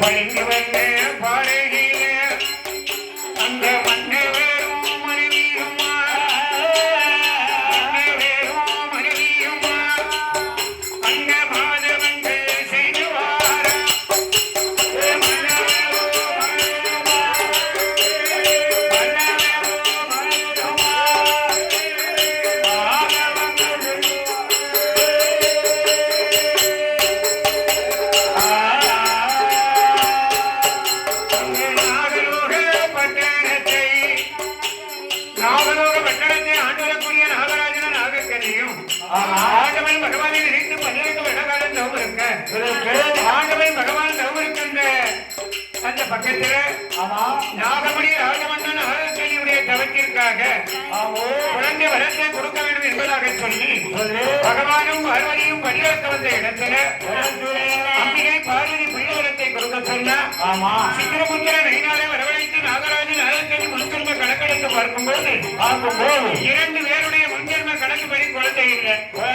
பழிந்து வந்த பாடகிலே அந்த மண்ணை வேறும் மனைவியுமா மனைவியுமா அந்த மாதவங்கள் செய்துவார ஆண்டவன் பகவானை நினைத்து 12 வருடகாலம் தவம் இருக்க ஆண்டவன் பகவான் தவம் இருக்கின்ற அந்த பக்கத்துல நாகமணி ராஜமன்னன் ஆரோக்கியனுடைய தவத்திற்காக குழந்தை வரத்தை கொடுக்க வேண்டும் என்பதாக சொல்லி பகவானும் பார்வதியும் பரிகாக்க வந்த இடத்துல அம்பிகை பார்வதி பிள்ளைவரத்தை கொடுக்க சொன்ன சித்திரபுத்திர நைனாரை வரவழைத்து நாகராஜன் ஆரோக்கியன் முன்ஜென்ம கணக்கெடுத்து பார்க்கும்போது 2 பேருடைய முன்ஜென்ம கணக்குப்படி குழந்தை இல்லை.